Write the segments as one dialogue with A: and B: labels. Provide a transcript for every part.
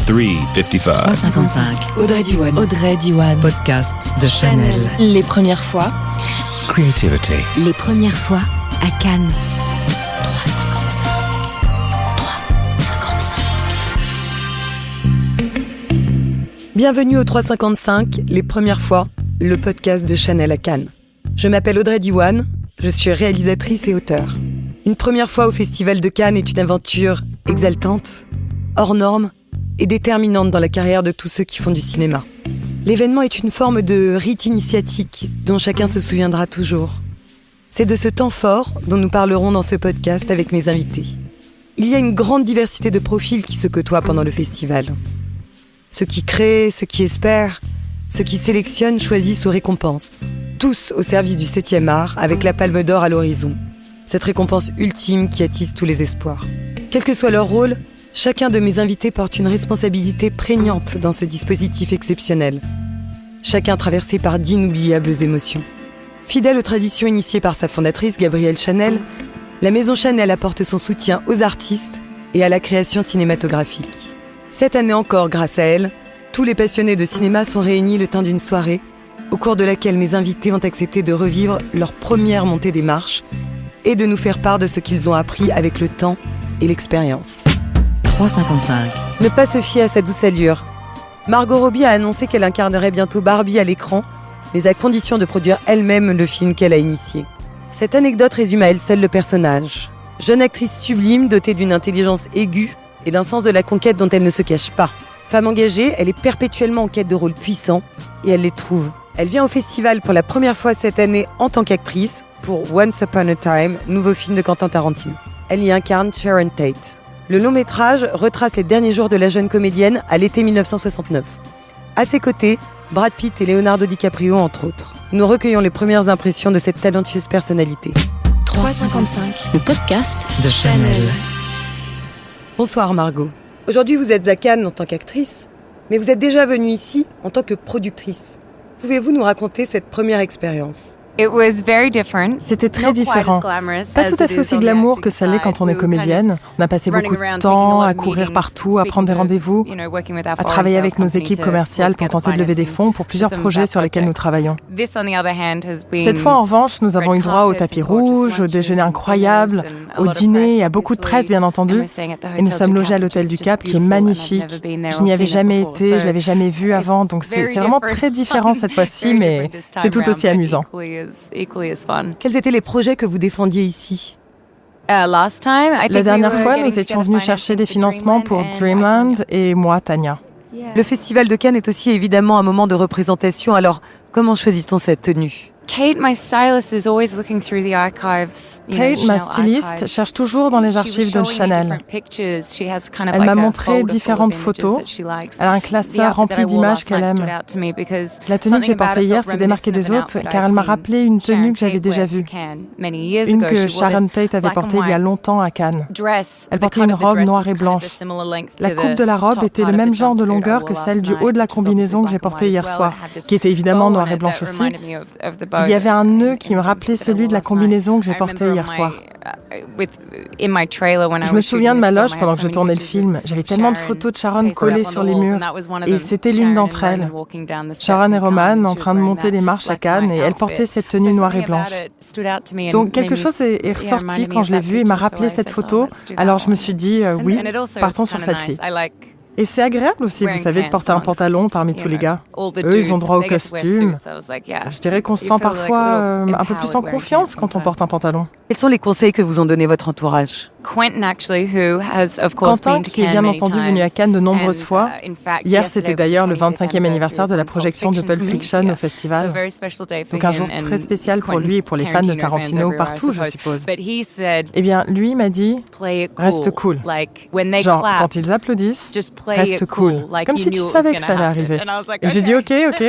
A: 355.
B: 355.
C: Audrey Diwan.
B: Podcast de Chanel.
C: Les premières fois.
A: Creativity.
C: Les premières fois à Cannes. 355. 355.
D: Bienvenue au 355, les premières fois, le podcast de Chanel à Cannes. Je m'appelle Audrey Diwan, je suis réalisatrice et auteure. Une première fois au Festival de Cannes est une aventure exaltante, hors norme et déterminante dans la carrière de tous ceux qui font du cinéma. L'événement est une forme de rite initiatique dont chacun se souviendra toujours. C'est de ce temps fort dont nous parlerons dans ce podcast avec mes invités. Il y a une grande diversité de profils qui se côtoient pendant le festival. Ceux qui créent, ceux qui espèrent, ceux qui sélectionnent, choisissent ou récompensent. Tous au service du 7e art, avec la Palme d'Or à l'horizon. Cette récompense ultime qui attise tous les espoirs. Quel que soit leur rôle, chacun de mes invités porte une responsabilité prégnante dans ce dispositif exceptionnel. Chacun traversé par d'inoubliables émotions. Fidèle aux traditions initiées par sa fondatrice, Gabrielle Chanel, la Maison Chanel apporte son soutien aux artistes et à la création cinématographique. Cette année encore, grâce à elle, tous les passionnés de cinéma sont réunis le temps d'une soirée, au cours de laquelle mes invités ont accepté de revivre leur première montée des marches et de nous faire part de ce qu'ils ont appris avec le temps et l'expérience.
B: 355.
D: Ne pas se fier à sa douce allure. Margot Robbie a annoncé qu'elle incarnerait bientôt Barbie à l'écran, mais à condition de produire elle-même le film qu'elle a initié. Cette anecdote résume à elle seule le personnage. Jeune actrice sublime, dotée d'une intelligence aiguë et d'un sens de la conquête dont elle ne se cache pas. Femme engagée, elle est perpétuellement en quête de rôles puissants et elle les trouve. Elle vient au festival pour la première fois cette année en tant qu'actrice pour Once Upon a Time, nouveau film de Quentin Tarantino. Elle y incarne Sharon Tate. Le long métrage retrace les derniers jours de la jeune comédienne à l'été 1969. À ses côtés, Brad Pitt et Leonardo DiCaprio entre autres. Nous recueillons les premières impressions de cette talentueuse personnalité.
C: 355.
B: Le podcast de Chanel.
D: Bonsoir Margot. Aujourd'hui vous êtes à Cannes en tant qu'actrice, mais vous êtes déjà venue ici en tant que productrice. Pouvez-vous nous raconter cette première expérience ?
E: C'était très différent. Pas tout à fait aussi glamour que ça l'est quand on est comédienne. On a passé beaucoup de temps à courir partout, à prendre des rendez-vous, à travailler avec nos équipes commerciales pour tenter de lever des fonds pour plusieurs projets sur lesquels nous travaillons. Cette fois, en revanche, nous avons eu droit au tapis rouge, au déjeuner incroyable, au dîner et à beaucoup de presse, bien entendu. Et nous sommes logés à l'hôtel du Cap, qui est magnifique. Je n'y avais jamais été, je l'avais jamais vu avant, donc c'est vraiment très différent cette fois-ci, mais c'est tout aussi amusant.
D: Quels étaient les projets que vous défendiez ici ?
E: La dernière fois, nous étions venus chercher des financements pour Dreamland et moi, Tania.
D: Le Festival de Cannes est aussi évidemment un moment de représentation, alors comment choisit-on cette tenue ?
E: Kate, ma styliste, cherche toujours dans les archives de Chanel. Elle m'a montré différentes photos. Elle a un classeur rempli d'images qu'elle aime. La tenue que j'ai portée hier s'est démarquée des autres car elle m'a rappelé une tenue que j'avais déjà vue. Une que Sharon Tate avait portée il y a longtemps à Cannes. Elle portait une robe noire et blanche. La coupe de la robe était le même genre de longueur que celle du haut de la combinaison que j'ai portée hier soir, qui était évidemment noire et blanche aussi. Il y avait un nœud qui me rappelait celui de la combinaison que j'ai portée hier soir. Je me souviens de ma loge pendant que je tournais le film. J'avais tellement de photos de Sharon collées sur les murs. Et c'était l'une d'entre elles. Sharon et Roman en train de monter les marches à Cannes et elle portait cette tenue noire et blanche. Donc quelque chose est ressorti quand je l'ai vue et m'a rappelé cette photo. Alors je me suis dit, oui, partons sur celle-ci. Et c'est agréable aussi, vous savez, de porter un pantalon parmi tous les gars. Eux, ils ont droit au costume. Je dirais qu'on se sent parfois un peu plus en confiance quand on porte un pantalon.
D: Quels sont les conseils que vous ont donnés votre entourage ?
E: Quentin, qui est bien entendu venu à Cannes de nombreuses fois. Hier, c'était d'ailleurs le 25e anniversaire de la projection de Pulp Fiction au festival. Donc un jour très spécial pour lui et pour les fans de Tarantino partout, je suppose. Eh bien, lui m'a dit « Reste cool ». Genre, quand ils applaudissent, reste cool. Comme si tu savais que ça allait arriver. Et j'ai dit « Ok, ok ».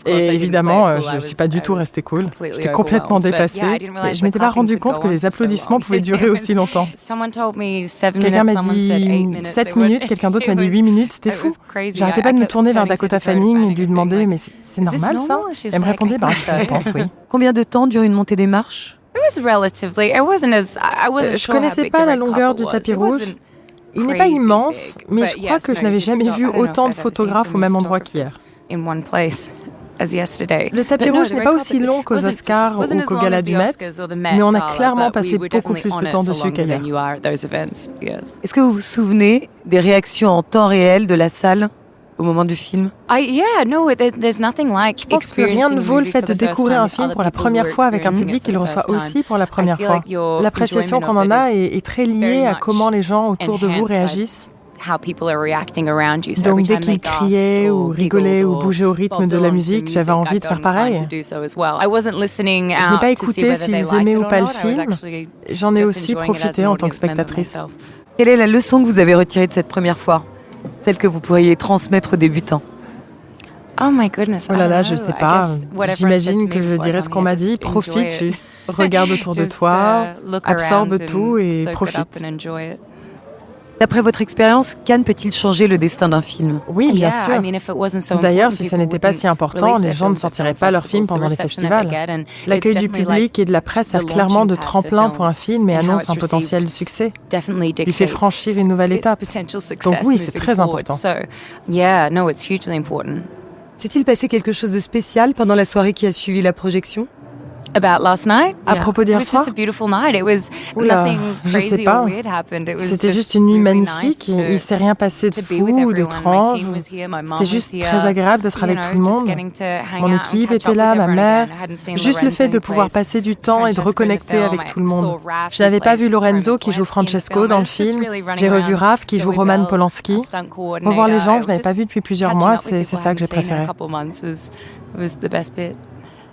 E: Et évidemment, je ne suis pas du tout restée cool. J'étais complètement dépassée. Mais je ne m'étais pas rendu compte que les applaudissements pouvaient durer aussi longtemps. Quelqu'un m'a dit 7 minutes, quelqu'un d'autre m'a dit 8 minutes, c'était fou. J'arrêtais pas de me tourner vers Dakota Fanning et de lui demander « Mais c'est normal ça ?» Elle me répondait « Je pense, oui ».
D: Combien de temps dure une montée des marches ?
E: Je connaissais pas la longueur du tapis rouge. Il n'est pas immense, mais je crois que je n'avais jamais vu autant de photographes au même endroit qu'hier. Le tapis rouge n'est pas aussi long qu'aux Oscars ou qu'au Gala du Met, mais on a clairement passé beaucoup plus de temps dessus qu'ailleurs.
D: Est-ce que vous vous souvenez des réactions en temps réel de la salle au moment du film?
E: Je pense que rien ne vaut le fait de découvrir un film pour la première fois avec un public qui le reçoit aussi pour la première fois. L'appréciation qu'on en a est très liée à comment les gens autour de vous réagissent. Donc dès qu'ils criaient ou rigolaient ou bougeaient au rythme de la musique, j'avais envie de faire pareil. Je n'ai pas écouté s'ils aimaient ou pas le film. J'en ai aussi profité en tant que spectatrice.
D: Quelle est la leçon que vous avez retirée de cette première fois? Celle que vous pourriez transmettre aux débutants?
E: Oh là là, je sais pas. J'imagine que je dirais ce qu'on m'a dit. Profite juste. Regarde autour de toi, absorbe tout et profite.
D: D'après votre expérience, Cannes peut-il changer le destin d'un film?
E: Oui, bien sûr. D'ailleurs, si ça n'était pas si important, les gens ne sortiraient pas leur film pendant les festivals. L'accueil du public et de la presse sert clairement de tremplin pour un film et annonce un potentiel succès. Il fait franchir une nouvelle étape. Donc oui, c'est très important.
D: S'est-il passé quelque chose de spécial pendant la soirée qui a suivi la projection?
E: À propos d'hier soir? Oula, je sais pas. C'était juste une nuit magnifique. Il ne s'est rien passé de fou ou d'étrange. C'était juste très agréable d'être avec tout le monde. Mon équipe était là, ma mère. Juste le fait de pouvoir passer du temps et de reconnecter avec tout le monde. Je n'avais pas vu Lorenzo qui joue Francesco dans le film. J'ai revu Raph qui joue Roman Polanski. Revoir les gens que je n'avais pas vus depuis plusieurs mois, c'est ça que j'ai préféré.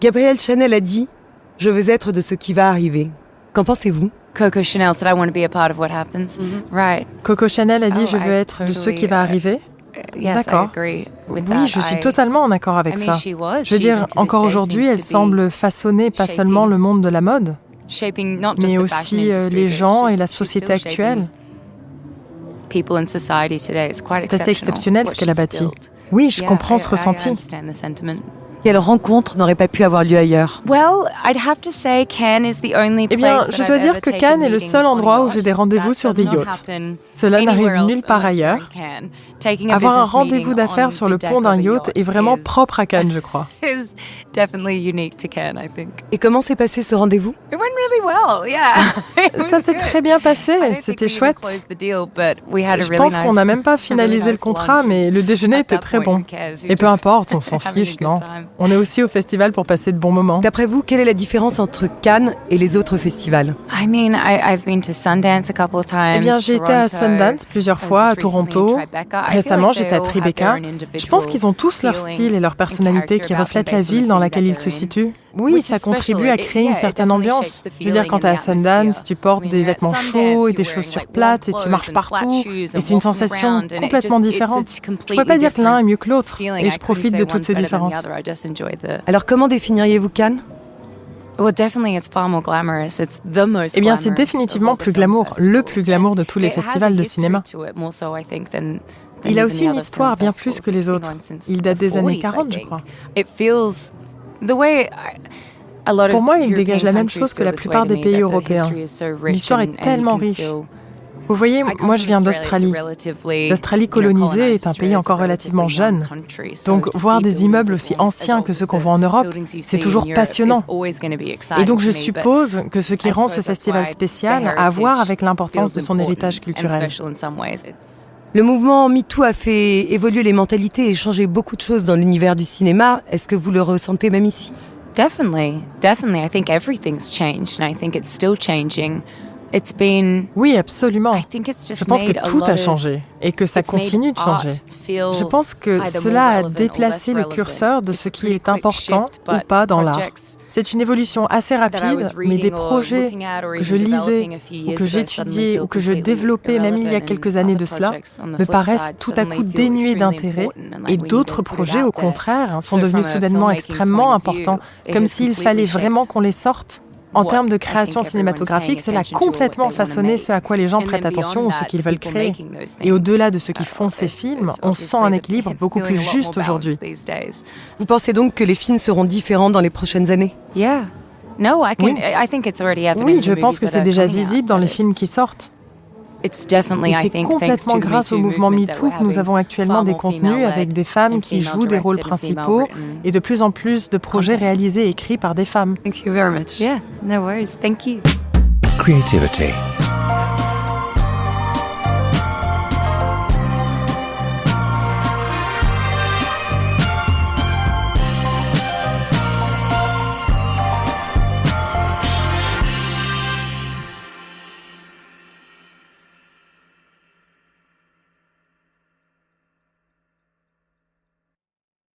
D: Gabrielle Chanel a dit « Je veux être de ce qui va arriver ». Qu'en pensez-vous?
C: Coco Chanel said I want to be a part of what happens. Right.
E: Coco Chanel a dit « Je veux être de ce qui va arriver ». D'accord. Oui, je suis totalement en accord avec ça. Je veux dire, encore aujourd'hui, elle semble façonner pas seulement le monde de la mode, mais aussi les gens et la société actuelle. C'est assez exceptionnel ce qu'elle a bâti. Oui, je comprends ce ressenti.
D: Quelle rencontre n'aurait pas pu avoir lieu ailleurs?
C: Eh bien,
E: je dois dire que Cannes est le seul endroit où j'ai des rendez-vous sur des yachts. Cela n'arrive nulle part ailleurs. Avoir un rendez-vous d'affaires sur le pont d'un yacht est vraiment propre à Cannes, je crois.
D: Et comment s'est passé ce rendez-vous?
E: Ça s'est très bien passé, c'était chouette. Je pense qu'on n'a même pas finalisé le contrat, mais le déjeuner était très bon. Et peu importe, on s'en fiche, non? On est aussi au festival pour passer de bons moments.
D: D'après vous, quelle est la différence entre Cannes et les autres festivals?
E: Eh bien, j'ai été à Sundance plusieurs fois, à Toronto. Récemment, j'étais à Tribeca. Je pense qu'ils ont tous leur style et leur personnalité qui reflètent la ville dans laquelle ils se situent. Oui, ça contribue à créer une certaine ambiance. Je veux dire, quand tu es à Sundance, tu portes des vêtements chauds et des chaussures plates et tu marches partout. Et c'est une sensation complètement différente. Je ne pourrais pas dire que l'un est mieux que l'autre. Et je profite de toutes ces différences.
D: Alors, comment définiriez-vous Cannes?
E: Eh bien, c'est définitivement plus glamour, le plus glamour de tous les festivals de cinéma. Il a aussi une histoire bien plus que les autres. Il date des années 40, je crois. Pour moi, il dégage la même chose que la plupart des pays européens. L'histoire est tellement riche. Vous voyez, moi je viens d'Australie. L'Australie colonisée est un pays encore relativement jeune. Donc voir des immeubles aussi anciens que ceux qu'on voit en Europe, c'est toujours passionnant. Et donc je suppose que ce qui rend ce festival spécial a à voir avec l'importance de son héritage culturel.
D: Le mouvement MeToo a fait évoluer les mentalités et changer beaucoup de choses dans l'univers du cinéma. Est-ce que vous le ressentez même ici?
C: Definitely. I think everything's changed, and I think it's still changing.
E: Oui, absolument. Je pense que tout a changé et que ça continue de changer. Je pense que cela a déplacé le curseur de ce qui est important ou pas dans l'art. C'est une évolution assez rapide, mais des projets que je lisais ou que j'étudiais ou que je développais même il y a quelques années de cela me paraissent tout à coup dénués d'intérêt et d'autres projets, au contraire, sont devenus soudainement extrêmement importants, comme s'il fallait vraiment qu'on les sorte. En termes de création cinématographique, cela a complètement façonné ce à quoi les gens prêtent attention ou ce qu'ils veulent créer. Et au-delà de ceux qui font ces films, on sent un équilibre beaucoup plus juste aujourd'hui.
D: Vous pensez donc que les films seront différents dans les prochaines années?
E: Oui, je pense que c'est déjà visible dans les films qui sortent. Et c'est complètement grâce au mouvement MeToo que nous avons actuellement des contenus avec des femmes qui jouent des rôles principaux et de plus en plus de projets réalisés et écrits par des femmes.
D: Thank you very much.
C: Yeah, no worries. Thank you.
A: Creativity,